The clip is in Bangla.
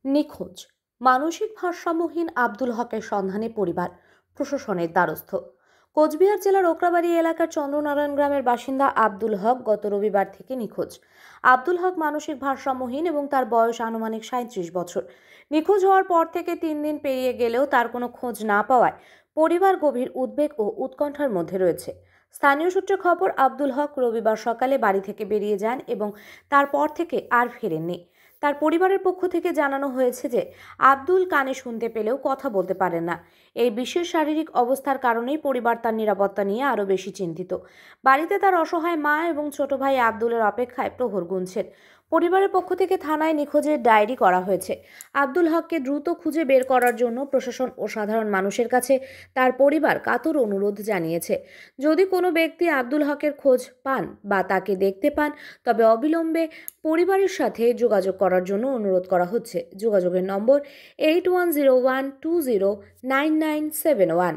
নিখোঁজ মানসিক ভারসাম্যহীন আব্দুল হকের সন্ধানে পরিবার প্রশাসনের দ্বারস্থ। কোচবিহার জেলার ওকরাবাড়ি এলাকার চন্দ্রনারায়ণ গ্রামের বাসিন্দা আব্দুল হক গত রবিবার থেকে নিখোঁজ। আব্দুল হক মানসিক ভারসাম্যহীন এবং তার বয়স আনুমানিক 37 বছর। নিখোঁজ হওয়ার পর থেকে 3 দিন পেরিয়ে গেলেও তার কোনো খোঁজ না পাওয়ায় পরিবার গভীর উদ্বেগ ও উৎকণ্ঠার মধ্যে রয়েছে। স্থানীয় সূত্রে খবর, আব্দুল হক রবিবার সকালে বাড়ি থেকে বেরিয়ে যান এবং তারপর থেকে আর ফেরেননি। তার পরিবারের পক্ষ থেকে জানানো হয়েছে যে আব্দুল কানে শুনতে পেলেও কথা বলতে পারেন না। এই বিশেষ শারীরিক অবস্থার কারণেই পরিবার তার নিরাপত্তা নিয়ে আরও বেশি চিন্তিত। বাড়িতে তার অসহায় মা এবং ছোট ভাই আব্দুলের অপেক্ষায় প্রহর গুনছেন। পরিবারের পক্ষ থেকে থানায় নিখোঁজের ডায়েরি করা হয়েছে। আব্দুল হককে দ্রুত খুঁজে বের করার জন্য প্রশাসন ও সাধারণ মানুষের কাছে তার পরিবার কাতর অনুরোধ জানিয়েছে। যদি কোনো ব্যক্তি আব্দুল হকের খোঁজ পান বা তাকে দেখতে পান, তবে অবিলম্বে পরিবারের সাথে যোগাযোগ করার জন্য অনুরোধ করা হচ্ছে। যোগাযোগের নম্বর 8101209971।